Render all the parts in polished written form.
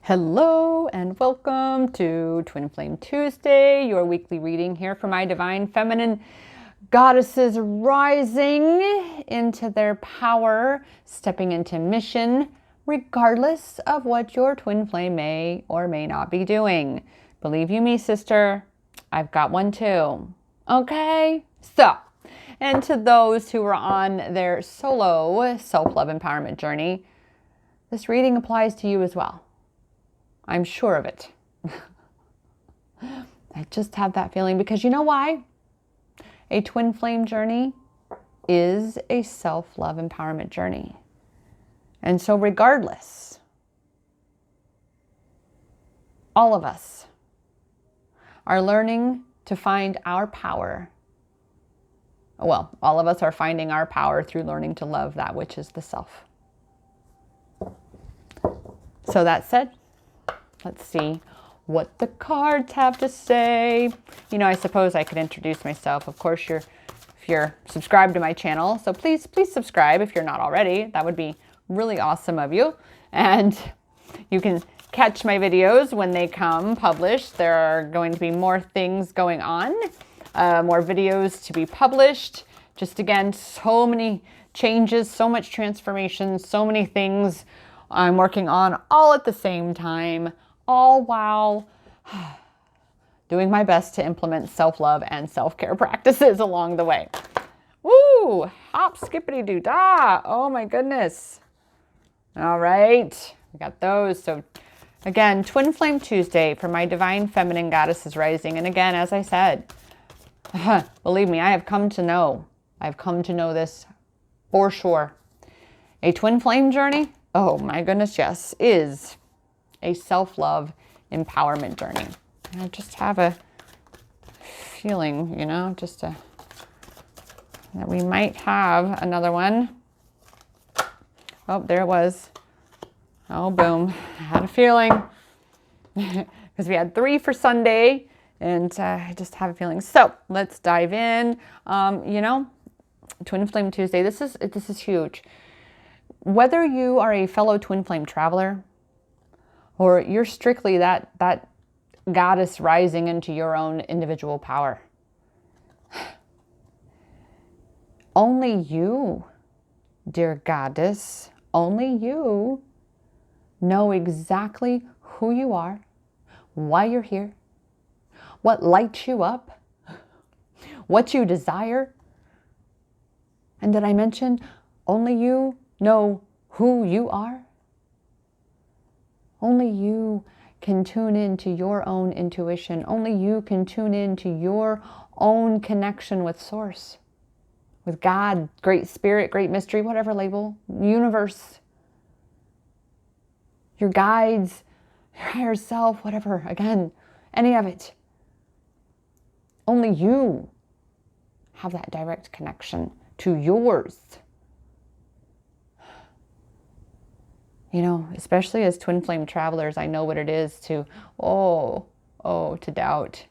Hello and welcome to Twin Flame Tuesday, your weekly reading here for my divine feminine goddesses rising into their power, stepping into mission, regardless of what your twin flame may or may not be doing. Believe you me, sister, I've got one too. Okay? So, and to those who are on their solo self-love empowerment journey, this reading applies to you as well. I'm sure of it. I just have that feeling because you know why? A twin flame journey is a self-love empowerment journey. And so regardless, all of us are learning to find our power. Well, all of us are finding our power through learning to love that which is the self. So that said, let's see what the cards have to say. You know, I suppose I could introduce myself. Of course, if you're subscribed to my channel, so please subscribe if you're not already. That would be really awesome of you. And you can catch my videos when they come published. There are going to be more things going on, more videos to be published. Just again, so many changes, so much transformation, so many things I'm working on all at the same time, all while doing my best to implement self-love and self-care practices along the way. Woo! Hop, skippity doo dah! Oh my goodness. All right, we got those. So again, Twin Flame Tuesday for my divine feminine goddesses rising. And again, as I said, believe me, I've come to know this for sure. A twin flame journey, oh my goodness, yes, is a self-love empowerment journey. I just have a feeling, you know, that we might have another one. Oh, there it was. Oh, boom. I had a feeling. Because we had 3 for Sunday, and I just have a feeling. So let's dive in. You know, Twin Flame Tuesday, this is huge. Whether you are a fellow twin flame traveler, or you're strictly that goddess rising into your own individual power. Only you, dear goddess, only you know exactly who you are, why you're here, what lights you up, what you desire. And did I mention only you know who you are? Only you can tune into your own intuition. Only you can tune into your own connection with Source, with God, Great Spirit, Great Mystery, whatever label, universe, your guides, your higher self, whatever, again, any of it. Only you have that direct connection to yours. You know, especially as twin flame travelers, I know what it is to doubt.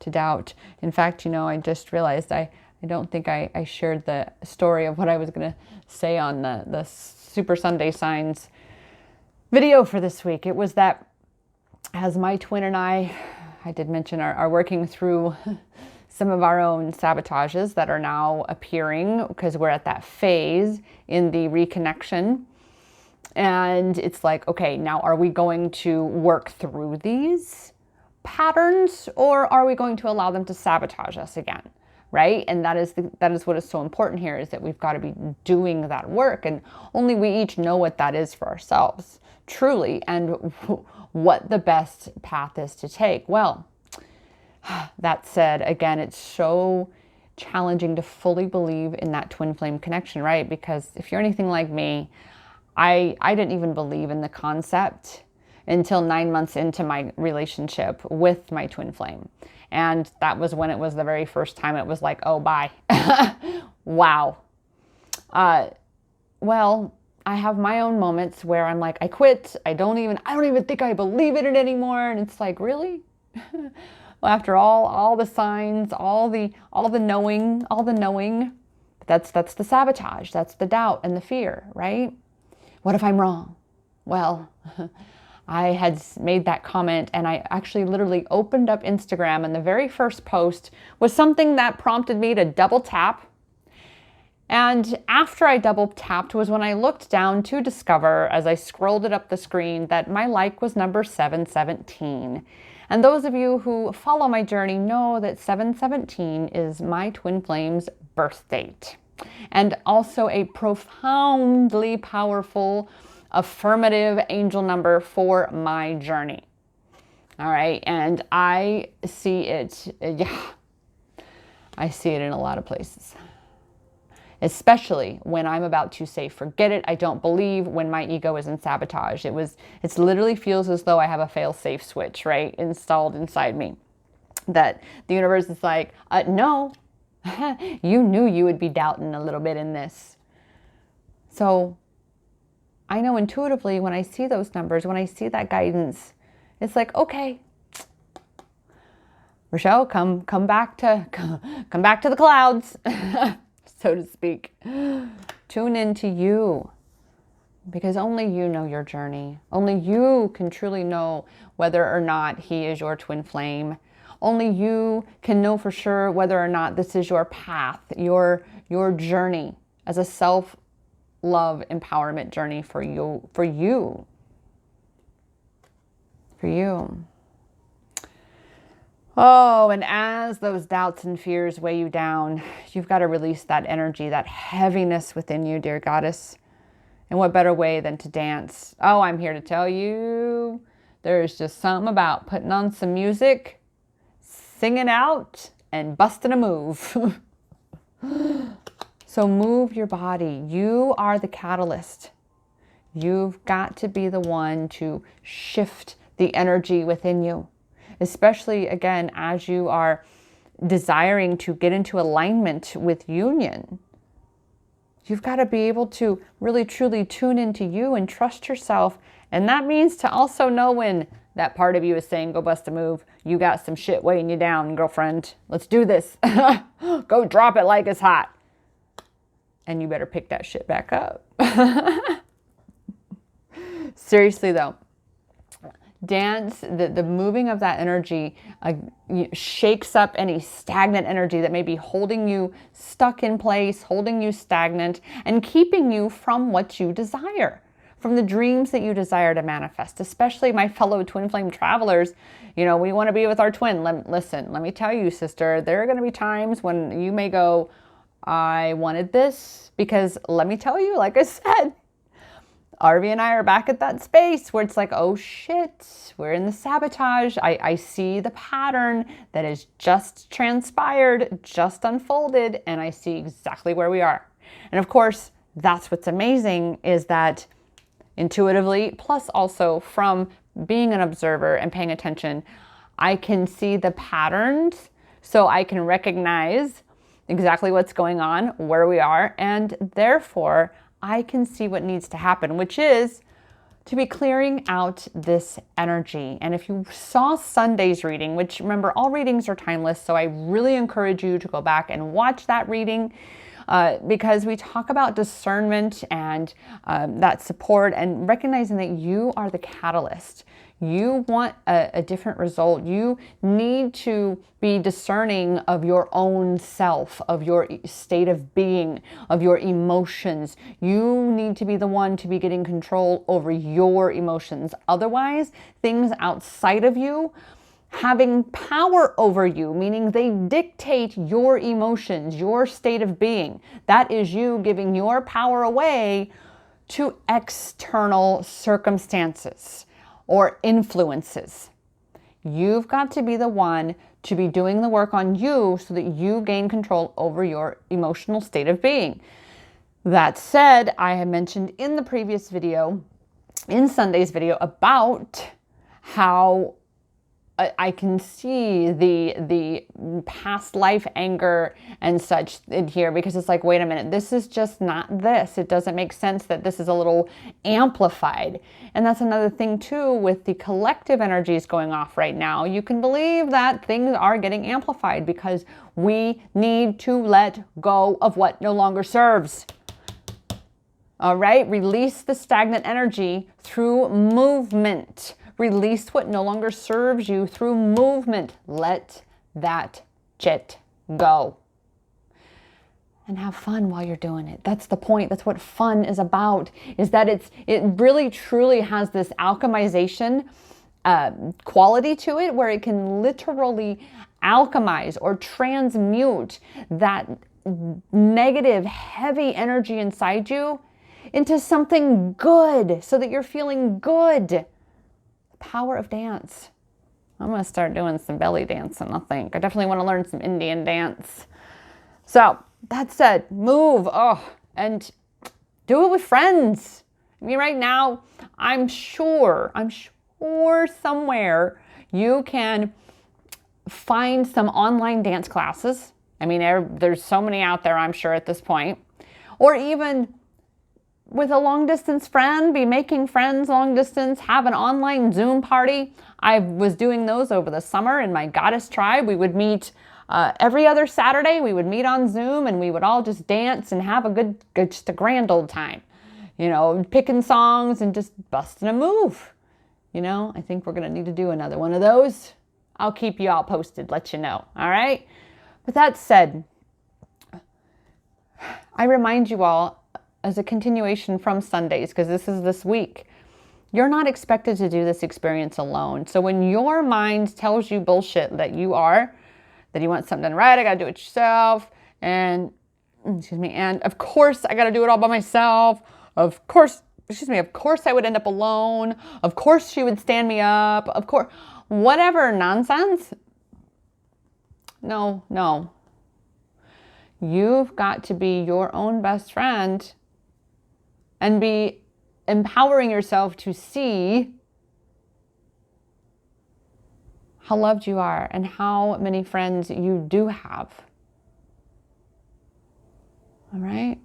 To doubt. In fact, you know, I just realized I don't think I shared the story of what I was going to say on the Super Sunday Signs video for this week. It was that as my twin and I did mention, are working through some of our own sabotages that are now appearing because we're at that phase in the reconnection. And it's like, okay, now are we going to work through these patterns, or are we going to allow them to sabotage us again? Right? And that is what is so important here, is that we've got to be doing that work, and only we each know what that is for ourselves, truly, and what the best path is to take. Well, that said, again, it's so challenging to fully believe in that twin flame connection, right? Because if you're anything like me, I didn't even believe in the concept until 9 months into my relationship with my twin flame. And that was when it was the very first time it was like, oh, bye. Wow. Well, I have my own moments where I'm like, I quit. I don't even think I believe in it anymore. And it's like, really? Well, after all the signs, all the knowing, that's the sabotage. That's the doubt and the fear, right? What if I'm wrong? Well, I had made that comment, and I actually literally opened up Instagram, and the very first post was something that prompted me to double tap. And after I double tapped was when I looked down to discover, as I scrolled it up the screen, that my like was number 717. And those of you who follow my journey know that 717 is my twin flame's birth date, and also a profoundly powerful affirmative angel number for my journey. All right, and I see it, I see it in a lot of places, especially when I'm about to say, forget it, I don't believe, when my ego is in sabotage. It literally feels as though I have a fail-safe switch, right, installed inside me, that the universe is like, no, you knew you would be doubting a little bit in this. So I know intuitively when I see those numbers, when I see that guidance, it's like, okay, Rochelle, come back to the clouds, so to speak. Tune into you, because only you know your journey. Only you can truly know whether or not he is your twin flame. Only you can know for sure whether or not this is your path, your journey as a self-love empowerment journey for you. Oh, and as those doubts and fears weigh you down, you've got to release that energy, that heaviness within you, dear goddess. And what better way than to dance? Oh, I'm here to tell you, there's just something about putting on some music, singing out, and busting a move. So move your body. You are the catalyst. You've got to be the one to shift the energy within you, especially, again, as you are desiring to get into alignment with union. You've got to be able to really, truly tune into you and trust yourself. And that means to also know when that part of you is saying, go bust a move. You got some shit weighing you down, girlfriend. Let's do this. Go drop it like it's hot. And you better pick that shit back up. Seriously, though. Dance, the moving of that energy shakes up any stagnant energy that may be holding you stuck in place, holding you stagnant, and keeping you from what you desire, from the dreams that you desire to manifest. Especially my fellow twin flame travelers, you know, we want to be with our twin. Listen, let me tell you, sister, there are going to be times when you may go, I wanted this, because let me tell you, like I said, Arvi and I are back at that space where it's like, oh shit, we're in the sabotage. I see the pattern that is just transpired, just unfolded, and I see exactly where we are. And of course, that's what's amazing, is that intuitively, plus also from being an observer and paying attention, I can see the patterns, so I can recognize exactly what's going on, where we are, and therefore I can see what needs to happen, which is to be clearing out this energy. And if you saw Sunday's reading, which, remember, all readings are timeless, so I really encourage you to go back and watch that reading, because we talk about discernment and that support and recognizing that you are the catalyst. You want a different result. You need to be discerning of your own self, of your state of being, of your emotions. You need to be the one to be getting control over your emotions. Otherwise, things outside of you having power over you, meaning they dictate your emotions, your state of being. That is you giving your power away to external circumstances or influences. You've got to be the one to be doing the work on you so that you gain control over your emotional state of being. That said, I have mentioned in the previous video, in Sunday's video, about how I can see the past life anger and such in here, because it's like, wait a minute, this is just not this. It doesn't make sense that this is a little amplified. And that's another thing too, with the collective energies going off right now. You can believe that things are getting amplified because we need to let go of what no longer serves. All right, release the stagnant energy through movement. Release what no longer serves you through movement. Let that shit go. And have fun while you're doing it. That's the point. That's what fun is about, is that it really truly has this alchemization quality to it, where it can literally alchemize or transmute that negative, heavy energy inside you into something good, so that you're feeling good. The power of dance. I'm going to start doing some belly dancing, I think. I definitely want to learn some Indian dance. So, that said, move, and do it with friends. I mean, right now, I'm sure somewhere you can find some online dance classes. I mean, there's so many out there, I'm sure, at this point. Or even with a long distance friend, be making friends long distance, have an online Zoom party. I was doing those over the summer in my goddess tribe. We would meet every other Saturday. We would meet on Zoom and we would all just dance and have just a grand old time. You know, picking songs and just busting a move. You know, I think we're going to need to do another one of those. I'll keep you all posted, let you know. All right. With that said, I remind you all, as a continuation from Sundays, because this is this week, you're not expected to do this experience alone. So when your mind tells you bullshit that you want something done right, I got to do it yourself, and of course I got to do it all by myself. Of course I would end up alone. Of course she would stand me up. Of course, whatever nonsense. No. You've got to be your own best friend and be empowering yourself to see how loved you are and how many friends you do have. All right?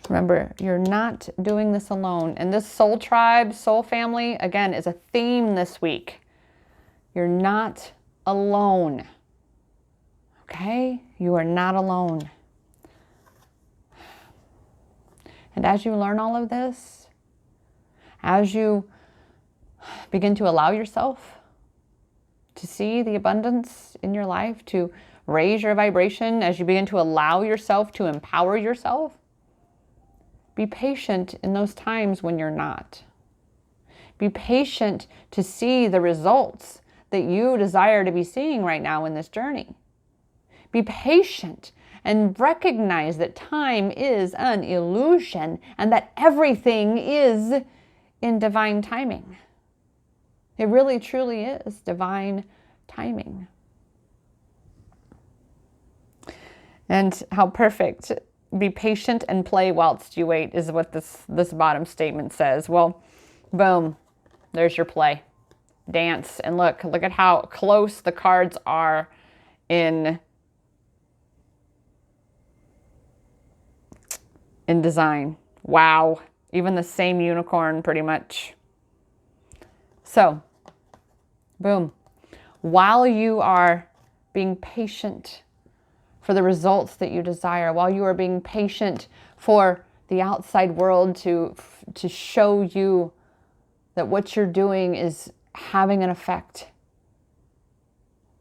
Remember, you're not doing this alone. And this soul tribe, soul family, again, is a theme this week. You're not alone. Okay? You are not alone. And as you learn all of this, as you begin to allow yourself to see the abundance in your life, to raise your vibration, as you begin to allow yourself to empower yourself, be patient in those times when you're not. Be patient to see the results that you desire to be seeing right now in this journey. Be patient and recognize that time is an illusion and that everything is in divine timing. It really, truly is divine timing. And how perfect. Be patient and play whilst you wait is what this bottom statement says. Well, boom, there's your play. Dance. And look at how close the cards are in design. Wow. Even the same unicorn pretty much. So, boom. While you are being patient for the results that you desire, while you are being patient for the outside world to show you that what you're doing is having an effect,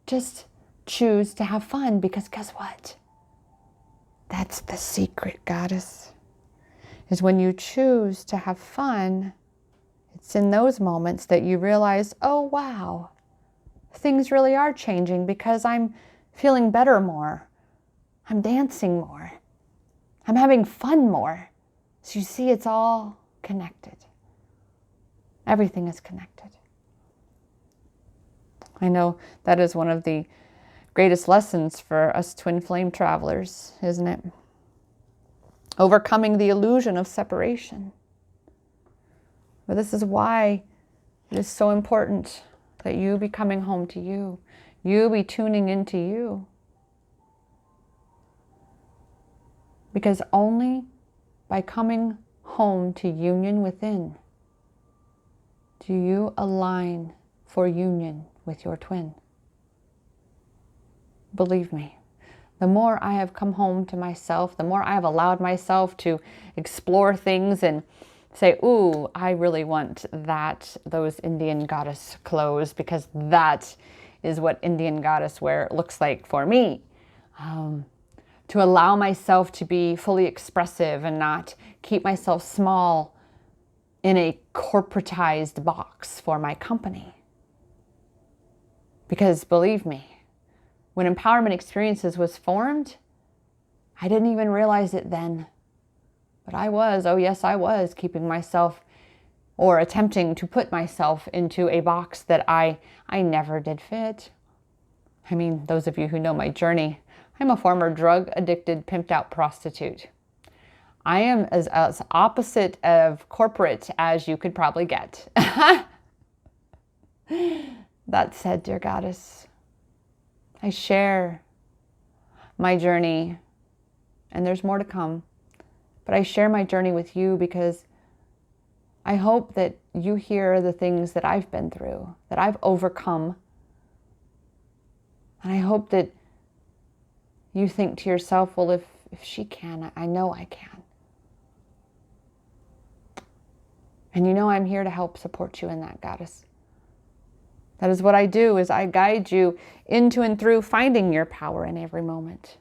just choose to have fun, because guess what? That's the secret, goddess, is when you choose to have fun, it's in those moments that you realize, oh wow, things really are changing because I'm feeling better more. I'm dancing more. I'm having fun more. So you see, it's all connected. Everything is connected. I know that is one of the greatest lessons for us twin flame travelers, isn't it? Overcoming the illusion of separation. But this is why it is so important that you be coming home to you. You be tuning into you. Because only by coming home to union within do you align for union with your twin. Believe me, the more I have come home to myself, the more I have allowed myself to explore things and say, ooh, I really want those Indian goddess clothes, because that is what Indian goddess wear looks like for me. To allow myself to be fully expressive and not keep myself small in a corporatized box for my company. Because believe me, when Empowerment Experiences was formed, I didn't even realize it then. But I was, oh yes, I was keeping myself or attempting to put myself into a box that I never did fit. I mean, those of you who know my journey, I'm a former drug-addicted, pimped-out prostitute. I am as opposite of corporate as you could probably get. That said, dear goddess, I share my journey, and there's more to come, but I share my journey with you because I hope that you hear the things that I've been through, that I've overcome, and I hope that you think to yourself, well, if she can, I know I can. And you know I'm here to help support you in that, goddess. That is what I do, is I guide you into and through finding your power in every moment.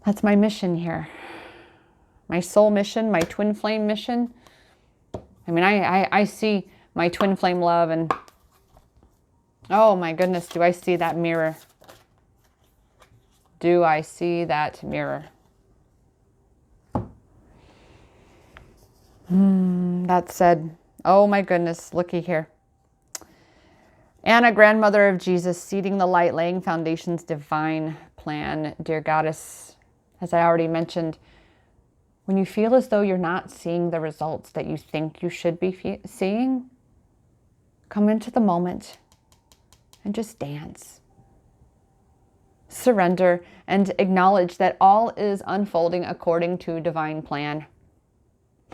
That's my mission here. My soul mission, my twin flame mission. I mean, I see my twin flame love and, oh my goodness, do I see that mirror? Do I see that mirror? That said, oh my goodness, looky here. Anna, grandmother of Jesus, seeding the light, laying foundations, divine plan. Dear goddess, as I already mentioned, when you feel as though you're not seeing the results that you think you should be seeing, come into the moment and just dance. Surrender and acknowledge that all is unfolding according to divine plan.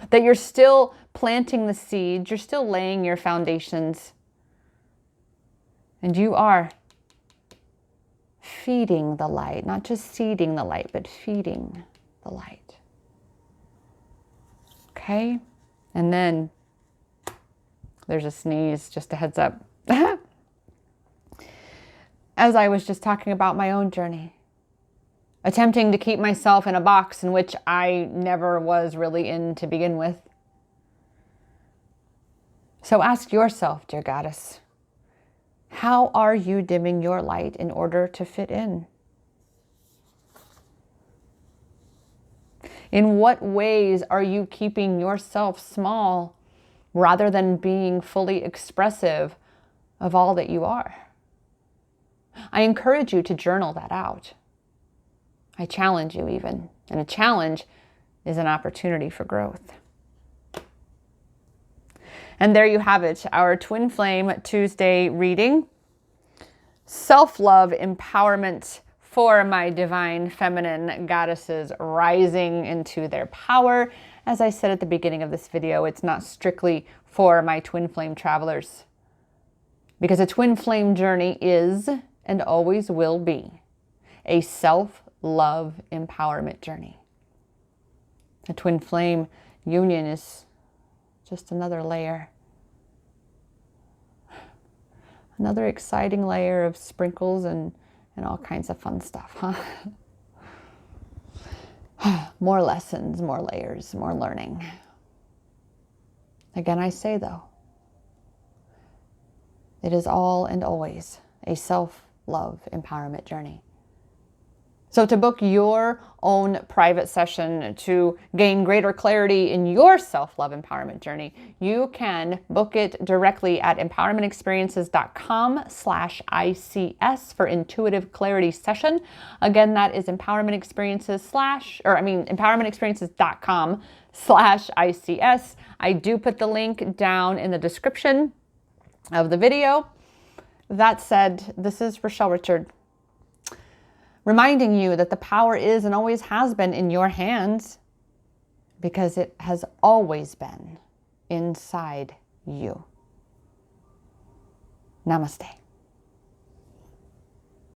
That you're still planting the seeds, you're still laying your foundations. And you are feeding the light, not just seeding the light, but feeding the light. Okay? And then there's a sneeze, just a heads up. As I was just talking about my own journey, attempting to keep myself in a box in which I never was really in to begin with. So ask yourself, dear goddess, how are you dimming your light in order to fit in? In what ways are you keeping yourself small rather than being fully expressive of all that you are? I encourage you to journal that out. I challenge you even, and a challenge is an opportunity for growth. And there you have it, our Twin Flame Tuesday reading. Self-love empowerment for my divine feminine goddesses rising into their power. As I said at the beginning of this video, it's not strictly for my twin flame travelers, because a twin flame journey is and always will be a self-love empowerment journey. A twin flame union is just another layer. Another exciting layer of sprinkles and all kinds of fun stuff, huh? More lessons, more layers, more learning. Again, I say though, it is all and always a self-love empowerment journey. So to book your own private session to gain greater clarity in your self-love empowerment journey, you can book it directly at empowermentexperiences.com/ICS for intuitive clarity session. Again, that is empowermentexperiences.com/ICS. I do put the link down in the description of the video. That said, this is Rochelle Richard, reminding you that the power is and always has been in your hands, because it has always been inside you. Namaste.